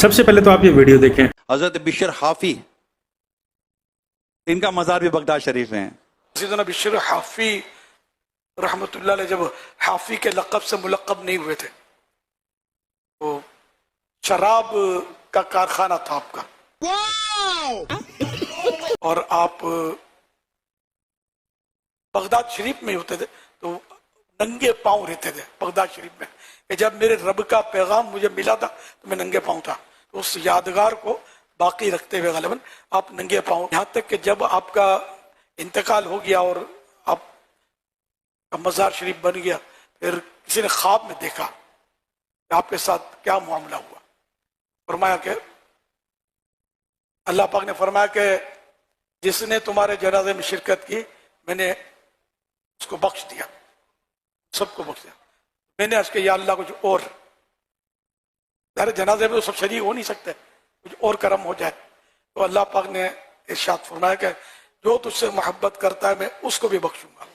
सबसे पहले तो आप ये वीडियो देखें। हजरत बिशर हाफी, इनका मज़ार भी बगदाद शरीफ में है। सैयदना बिशर हाफी रहमतुल्लाह अलैह जब हाफी के लक़ब से मुलक़ब नहीं हुए थे तो शराब का कारखाना था आपका, और आप बगदाद शरीफ में होते थे तो नंगे पांव रहते थे बगदाद शरीफ में कि जब मेरे रब का पैगाम मुझे मिला था तो मैं नंगे पांव था। तो उस यादगार को बाकी रखते हुए ग़ालिबन आप नंगे पांव, यहाँ तक कि जब आपका इंतकाल हो गया और आपका मज़ार शरीफ बन गया, फिर किसी ने ख्वाब में देखा कि आपके साथ क्या मामला हुआ। फरमाया कि अल्लाह पाक ने फरमाया कि जिसने तुम्हारे जनाजे में शिरकत की मैंने उसको बख्श दिया, सबको बख्श दिया। मैंने आज के या अल्लाह कुछ और, यार जनाजे में तो सब शरीक हो नहीं सकते, कुछ और करम हो जाए। तो अल्लाह पाक ने इरशाद फरमाया कि जो तुझसे मोहब्बत करता है मैं उसको भी बख्शूंगा।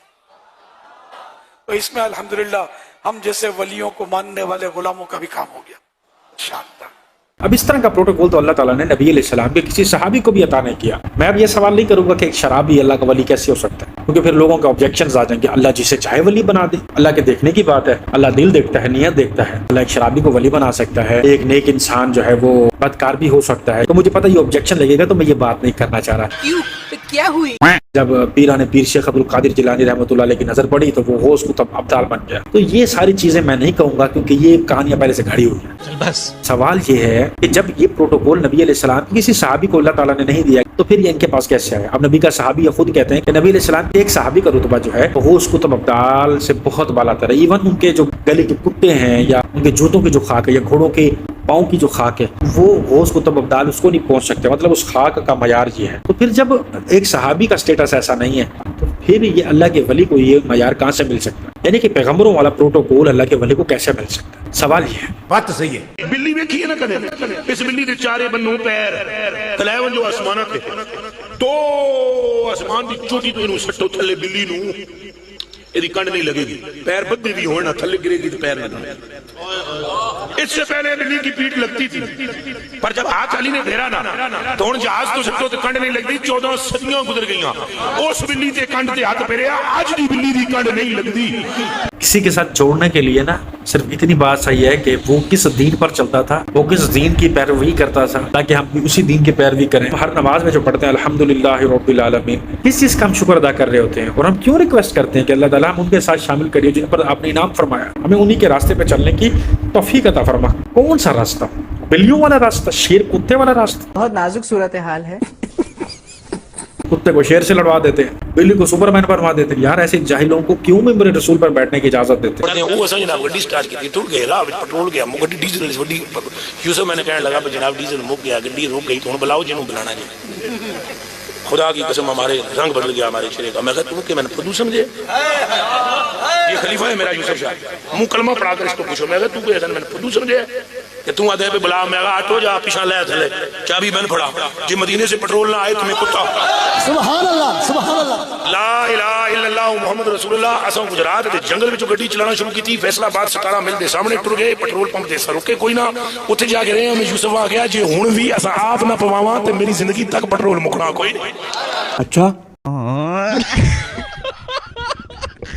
तो इसमें अल्हम्दुलिल्लाह हम जैसे वलियों को मानने वाले गुलामों का भी काम हो गया इंशाअल्लाह। अब इस तरह का प्रोटोकॉल तो अल्लाह ताला ने नबी अलैहिस्सलाम के किसी सहाबी को भी अता नहीं किया। मैं अब ये सवाल नहीं करूंगा कि एक शराबी अल्लाह का वली कैसे हो सकता है, क्योंकि फिर लोगों के ऑब्जेक्शंस आ जाएंगे। अल्लाह जिसे चाहे वली बना दे, अल्लाह के देखने की बात है, अल्लाह दिल देखता है, नियत देखता है। अल्लाह एक शराबी को वली बना सकता है, एक नेक इंसान जो है वो बदकार भी हो सकता है। तो मुझे पता ये ऑब्जेक्शन लगेगा, तो मैं ये बात नहीं करना चाह रहा। क्यों, क्या हुई? जब पीराने पीर शेख अब्दुल कादिर जिलानी रहमतुल्लाह अलैह की नजर पड़ी तो वो होश कुतुब अब्दाल बन गया। तो ये सारी चीजें मैं नहीं कहूंगा क्योंकि ये कहानियां पहले से घड़ी हुई है। बस सवाल ये है कि जब ये प्रोटोकॉल नबी अलैहिस्सलाम की किसी सहाबी को अल्लाह ताला ने नहीं दिया तो फिर ये इनके पास कैसे आया? अब नबी का सहाबी ये खुद कहते हैं कि नबी अलैहिस्सलाम के एक सहाबी का रुतबा जो है वो होश कुतुब अब्दाल से बहुत बाला तर है। इवन उनके जो गले के कुत्ते हैं या उनके जूतों की जो खाक है या घोड़ों के पाँव की जो खाक है वो होश कुतुब अब्दाल उसको नहीं पहुंच सकते, मतलब उस खाक का मयार ये है। तो फिर जब एक सहाबी का स्टेटस ऐसा नहीं है तो फिर ये अल्लाह के वली को ये मयार कहाँ से मिल सकता है? यानी कि पैगंबरों वाला प्रोटोकॉल अल्लाह के वली को कैसे मिल सकता है? सवाल ये है। बात तो सही है। बिल्ली देखी है ना कदे, इस बिल्ली के चारे बन्नों पैर कलैवन जो आसमान पे तो आसमान की चोटी तो इन्हों सट्टो थले बिल्ली नू यदि कंड नहीं लगेगी, पैर बद्दे भी होना थले गिरेगी तो पैर लगना। इससे पहले बिल्ली की पीठ लगती थी, पर जब हाथ अली ने फेरा ना तो हुण जहाज तो सट्टो तो कंड नहीं लगती। 14 सदियां गुजर गईयां, उस बिल्ली ते कंड ते हाथ फेरिया, अज दी बिल्ली दी कंड नहीं लगती। किसी के साथ जोड़ने के लिए ना सिर्फ इतनी बात सही है कि वो किस दीन पर चलता था, वो किस दीन की पैरवी करता था, ताकि हम भी उसी दीन की पैरवी करें। हर नमाज में जो पढ़ते हैं अल्हम्दुलिल्लाह रब्बिल आलमीन, किस चीज का हम शुक्र अदा कर रहे होते हैं और हम क्यों रिक्वेस्ट करते हैं कि अल्लाह ताला हम उनके साथ शामिल करिए जिन पर आपने इनाम फरमाया, हमें उन्हीं के रास्ते पे चलने की तौफीक अता फरमा। कौन सा रास्ता? बिल्लियों वाला रास्ता, शेर कुत्ते वाला रास्ता? बहुत नाजुक सूरत हाल है। कुत्ते को शेर से लड़वा देते हैं, बिल्ली को सुपरमैन बनवा देते हैं। यार ऐसे जाहिलों को क्यों मेरे रसूल पर बैठने की इजाजत देते हैं? वो असा जनाब गड्डी स्टार्ट की टूट गई, राह पेट्रोल गया, गड्डी डीजल वड्डी यूसुफ मैंने कहने लगा जनाब डीजल मुक गया, गड्डी रुक गई, तो बुलाओ जिन्हों बुलाना जी। खुदा की कसम हमारे रंग बदल गया हमारे चेहरे का। मैं कहता हूँ कि मैंने फुदू समझे, ये खलीफा है मेरा यूसुफ शाह, मुंह कलमा पढ़ा कर इसको पूछो। मैं तू कोई मैंने फुदू समझे कि तू आधे पे बुला, मैं आटो जा पिछा ले थले क्या भी मैंने पढ़ा जी मदीने से पेट्रोल ना आए तुम्हें कुत्ता। सुभान अल्लाह, सुभान अल्लाह, ला इलाहा इल्लल्लाह मुहम्मद रसूलुल्लाह। असों गुजरात के जंगल में गड्डी चलाना शुरू की थी, फैसलाबाद 17 मील के सामने टुर गए, पेट्रोल पंप से रुके कोई ना, उत्थे जाके रहे हमें यूसुफ आ गया जे हुण भी असा आप ना पवावां ते मेरी जिंदगी तक पेट्रोल मुकना कोई नहीं। अच्छा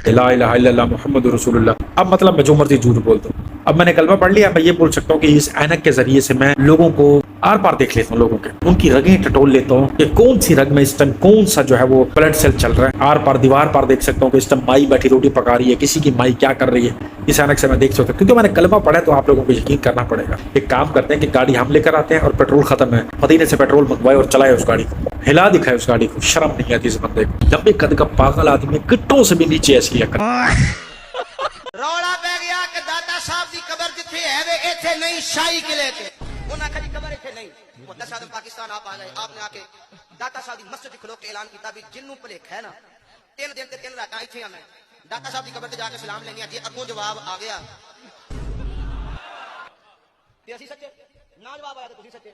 ला इलाहा इल्लल्लाह मुहम्मद रसूलुल्लाह। अब मतलब मैं जो मर्जी झूठ बोलता हूँ, अब मैंने कलमा पढ़ लिया, मैं ये बोल सकता हूँ कि इस ऐनक के जरिए से मैं लोगों को आर पार देख लेता हूँ, लोगों के उनकी रगें टटोल लेता हूँ कि कौन सी रग में इस टाइम कौन सा जो है वो ब्लड सेल चल रहा है। आर पार दीवार पार देख सकता हूँ कि इस टाइम माई बैठी रोटी पका रही है, किसी की माई क्या कर रही है, इस ऐनक से मैं देख सकता हूँ। क्योंकि मैंने कलमा पढ़ा है तो आप लोगों को यकीन करना पड़ेगा। एक काम करते हैं कि गाड़ी हम लेकर आते हैं और पेट्रोल खत्म है, मदीने से पेट्रोल मंगवाए और चलाए उस गाड़ी को, हिला दिखाए उस गाड़ी को। शर्म नहीं आती इस बंदे को, लंबे कद का पागल आदमी गिट्टों से भी नीचे ऐसी रौला पै गया कि दाता साहब की कबर जिथे है वे इथे नहीं शाही किले ते उन्हां खड़ी कबर इथे नहीं। वो 10 आदम पाकिस्तान आप आ गए, आपने आके दाता साहब की मस्जिद खलो के ऐलान किया भी जिन्नू भलेखा है ना 3 दिन ते 3 रात इथे आना दाता साहब की कबर ते जाके सलाम लेने जे अगों जवाब आ गया ते असि सच्चे, ना जवाब आया तो तुसी सच्चे।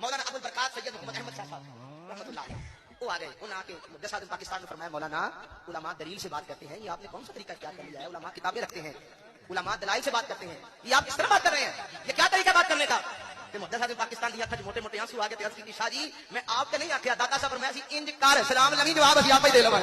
मौलाना अबुल बरकात सैयद मोहम्मद अहमद शाह साहब रहमतुल्लाह अलैह वो आ गए, उन्हें आके 10 आदम पाकिस्तान में फरमाया मौलाना उलमा दलील से बात करते हैं, ये आपने कौन सा तरीका क्या कर लिया है? उलमा किताबें रखते हैं, उलमा दलाइल से बात करते हैं, ये आप किस तरह बात कर रहे हैं? ये क्या तरीका बात करने का? کہ محدث آدمی پاکستان دی اکھاں وچ موٹے موٹے آنسو آ کے عرض کی شاہ جی میں آپ تے نہیں آکھیا داتا صاحب فرمایا سی انج کر سلام لگی جواب اسی آپ ہی دے لواں.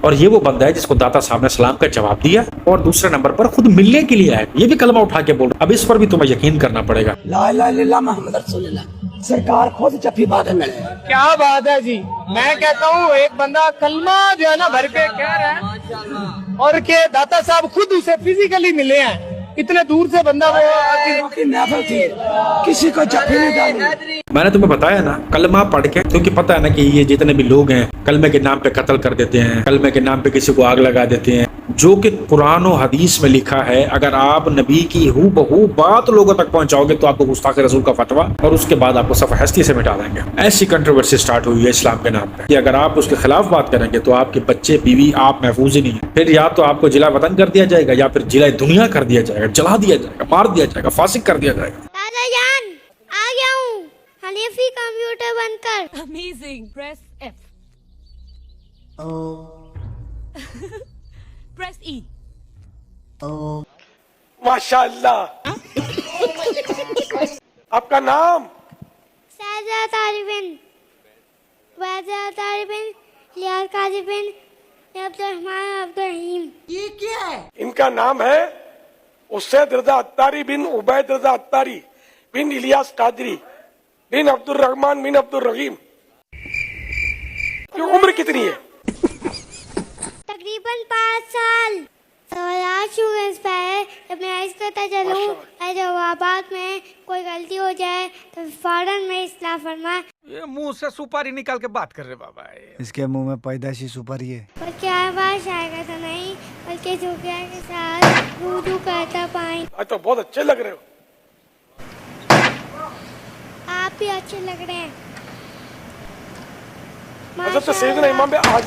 اور یہ وہ بندہ ہے جس کو داتا صاحب نے سلام کا جواب دیا اور دوسرے نمبر پر خود ملنے کے لیے آئے, یہ بھی کلمہ اٹھا کے بول رہا. اب اس پر بھی تمہیں یقین کرنا پڑے گا. لا الہ الا اللہ محمد رسول اللہ سرکار خود جفی بادل ملے. کیا بات ہے جی, میں کہتا ہوں ایک بندہ کلمہ جو ہے نا بھر کے کہہ رہا ہے اور کہ داتا صاحب خود اسے فزیکلی ملے ہیں, اتنے دور سے بندہ وہ کی محفل تھی, کسی کو جفی نہیں ڈالی. میں نے تمہیں بتایا نا کلمہ پڑھ کے, کیونکہ پتہ ہے نا کہ یہ جتنے بھی لوگ ہیں کلمے کے نام پہ قتل کر دیتے ہیں, کلمے کے نام پہ کسی کو آگ لگا دیتے ہیں, جو کہ قرآن و حدیث میں لکھا ہے. اگر آپ نبی کی ہو بہو بات لوگوں تک پہنچاؤ گے تو آپ کو گستاخ رسول کا فتویٰ اور اس کے بعد آپ کو صفحہ ہستی سے مٹا دیں گے. ایسی کنٹروورسی سٹارٹ ہوئی ہے اسلام کے نام پہ کہ اگر آپ اس کے خلاف بات کریں گے تو آپ کے بچے بیوی آپ محفوظ ہی نہیں ہیں. پھر یا تو آپ کو جلا وطن کر دیا جائے گا یا پھر جلا دنیا کر دیا جائے گا, جلا دیا جائے گا, مار دیا جائے گا, فاسق کر دیا جائے گا. دادا جان آ گیا ہوں, حنیفی کمپیوٹر بند کر. Amazing. Press F. Press E. ماشاء اللہ. آپ کا نام سیدہ طالبن ویدہ طالبن لیاز قاضی بن عبد الرحمن عبد الرحیم. یہ کیا ہے؟ ان کا نام ہے اسید رضا اتاری بن عبید رضا اتاری بن الیاس قادری بن عبد الرحمن بن عبد الرحیم. یہ عمر کتنی ہے؟ تقریباً 5 سال. سوالات شروع اس پہ اپنے عرض کرتا چلوں, جوابات میں کوئی غلطی ہو جائے تو فوراً میں اصلاح فرما. یہ منہ سے سپاری نکال کے بات کر رہے بابا. اس کے منہ میں پیدائشی سپاری ہے. اور کیا بات شائقہ تو نہیں بلکہ جھکیا کے ساتھ وضو کرتا پائیں. آج تو بہت اچھے لگ رہے ہو. آپ بھی اچھے لگ رہے ہیں. حضرت سیدنا امام پہ آج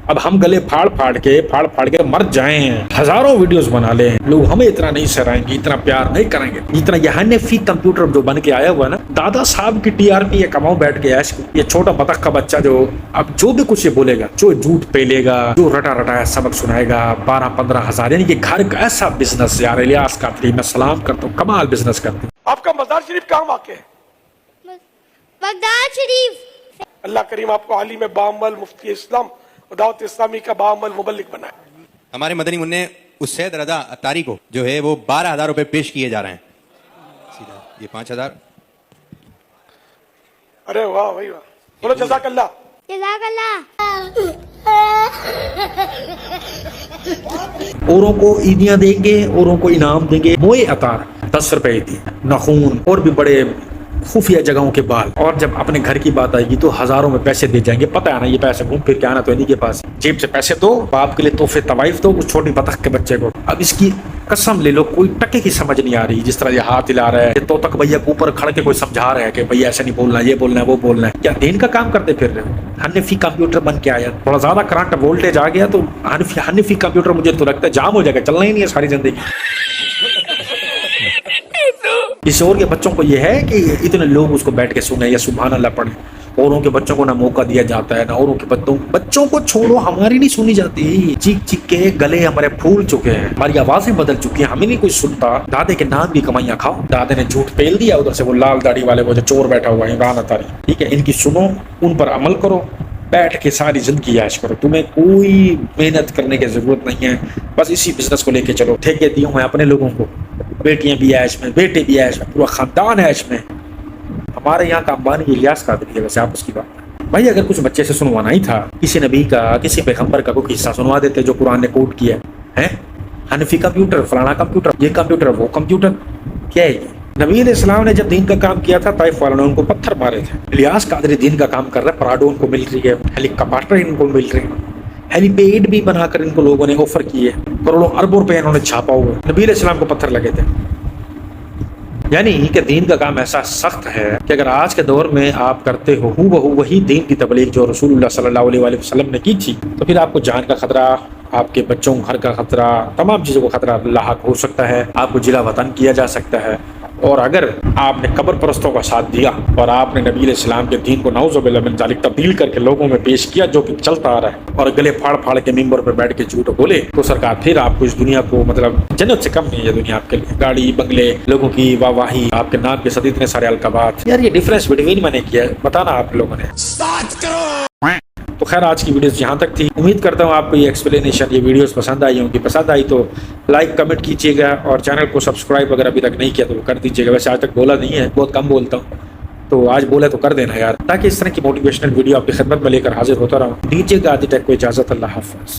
اب ہم گلے پھاڑ پھاڑ کے مر جائیں, ہزاروں ویڈیوز بنا لیں, لوگ ہمیں اتنا نہیں سرائیں گے, اتنا پیار نہیں کریں گے جتنا یہ حنفی کمپیوٹر جو بن کے آیا ہوا ہے نا. دادا صاحب کی ٹی آر پی یہ کماؤ بیٹھ کے ایش, یہ چھوٹا بطخ کا بچہ جو اب جو بھی کچھ یہ بولے گا, جو جھوٹ پیلے گا, جو رٹا سبق سنائے گا, 12-15 ہزار, یعنی کہ گھر کا ایسا بزنس. یار الیاس قادری میں سلام کرتا ہوں, کمال بزنس کرتے ہیں. آپ کا مزار شریف کہاں واقع ہے؟ بغداد شریف. اللہ کریم آپ کو عالم بعمل مفتی اسلام اور دعوت اسلامی کا بعمل مبلغ بنائے. ہمارے مدنی منع اسید رضا اتاری کو جو ہے وہ 12,000 روپے پیش کیے جا رہے ہیں. سیدھا یہ 5,000. ارے واہ بھائی واہ, بولو جزاک اللہ. جزاک اللہ. اوروں کو عیدیاں دیں گے, اوروں کو انعام دیں گے. موئے عطار 10 روپے دی, نخون اور بھی بڑے خفیہ جگہوں کے بال. اور جب اپنے گھر کی بات آئے گی تو ہزاروں میں پیسے دے جائیں گے. پتہ ہے نا یہ پیسے گھوم پھر کے آنا تو انہیں کے پاس. جیب سے پیسے دو, باپ کے لیے تحفے طوائف دو اس چھوٹی بطخ کے بچے کو. اب اس کی قسم لے لو کوئی ٹکے کی سمجھ نہیں آ رہی. جس طرح یہ ہاتھ ہلا رہا ہے تو تک بھیا کو اوپر کھڑ کے کوئی سمجھا رہا ہے کہ بھیا ایسا نہیں بولنا, یہ بولنا ہے, وہ بولنا ہے. کیا دین کا کام کرتے پھر رہے ہو؟ حنفی کمپیوٹر بن کے آیا, تھوڑا زیادہ کرنٹ وولٹیج آ گیا تو حنفی کمپیوٹر مجھے تو لگتا ہے جام ہو جائے گا, چلنا ہی نہیں ہے ساری زندگی. اس اور کے بچوں کو یہ ہے کہ اتنے لوگ اس کو بیٹھ کے سنیں یا سبحان اللہ پڑھیں. اوروں کے بچوں کو نہ موقع دیا جاتا ہے, نہ اوروں کے بچوں کو چھوڑو, ہماری نہیں سنی جاتی. چیخ کے گلے ہمارے پھول چکے ہیں, ہماری آوازیں بدل چکی ہیں, ہمیں نہیں کوئی سنتا. دادے کے نام بھی کمائیاں کھاؤ. دادے نے جھوٹ پیل دیا, ادھر سے وہ لال داڑھی والے وہ جو چور بیٹھا ہوا ہے عمران اتاری, ٹھیک ہے, ان کی سنو, ان پر عمل کرو, بیٹھ کے ساری زندگی عیش کرو. تمہیں کوئی محنت کرنے کی ضرورت نہیں ہے, بس اسی بزنس کو لے کے چلو. ٹھیکے دیے ہوئے اپنے لوگوں کو, بیٹیاں بھی عیش میں, بیٹے بھی عیش میں, پورا خاندان عیش میں. ہمارے یہاں کا امبانی الیاس قادری ہے. ویسے آپ اس کی بات بھائی اگر کچھ بچے سے سنوانا ہی تھا, کسی نبی کا, کسی پیغمبر کا کوئی قصہ سنوا دیتے جو قرآن نے کوٹ کیا ہے. حنفی کمپیوٹر, فلانا کمپیوٹر, یہ کمپیوٹر, وہ کمپیوٹر, کیا ہے یہ؟ نبی علیہ السلام نے جب دین کا کام کیا تھا طائف والوں نے ان کو پتھر مارے تھے. الیاس قادری دین کا کام کر رہا ہے, پراڈو ان کو مل رہی ہے, ہیلی کاپٹر ان کو مل رہی ہے, ہیلی پیڈ بھی بنا کر ان کو لوگوں نے آفر کیے, کروڑوں اربوں روپے انہوں نے چھاپا ہوا. نبی علیہ السلام کو پتھر لگے تھے. یعنی کہ دین کا کام ایسا سخت ہے کہ اگر آج کے دور میں آپ کرتے ہو بہو وہی دین کی تبلیغ جو رسول اللہ صلی اللہ علیہ وآلہ وسلم نے کی تھی, تو پھر آپ کو جان کا خطرہ, آپ کے بچوں گھر کا خطرہ, تمام چیزوں کا خطرہ لاحق ہو سکتا ہے. آپ کو جلا وطن کیا جا سکتا ہے. اور اگر آپ نے قبر پرستوں کا ساتھ دیا اور آپ نے نبی علیہ السلام کے دین کو نعوذ باللہ من ذالک تبدیل کر کے لوگوں میں پیش کیا جو کہ چلتا آ رہا ہے، اور گلے پھاڑ پھاڑ کے ممبر پر بیٹھ کے جھوٹ بولے، تو سرکار پھر آپ کو اس دنیا کو مطلب جنت سے کم نہیں ہے دنیا آپ کے لیے، گاڑی بنگلے، لوگوں کی واہ واہی، آپ کے نام کے ساتھ اتنے سارے القابات، یار یہ ڈفرینس بٹوین میں نے کیا ہے بتانا آپ لوگوں نے۔ تو خیر آج کی ویڈیوز یہاں تک تھی، امید کرتا ہوں آپ کو یہ ایکسپلینیشن، یہ ویڈیوز پسند آئی ہوں گی، پسند آئی تو لائک کمنٹ کیجیے گا، اور چینل کو سبسکرائب اگر ابھی تک نہیں کیا تو وہ کر دیجیے گا، ویسے آج تک بولا نہیں ہے، بہت کم بولتا ہوں، تو آج بولے تو کر دینا یار، تاکہ اس طرح کی موٹیویشنل ویڈیو آپ کی خدمت میں لے کر حاضر ہوتا رہوں۔ دیجیے گا آدھی ٹیک کو اجازت، اللہ حافظ۔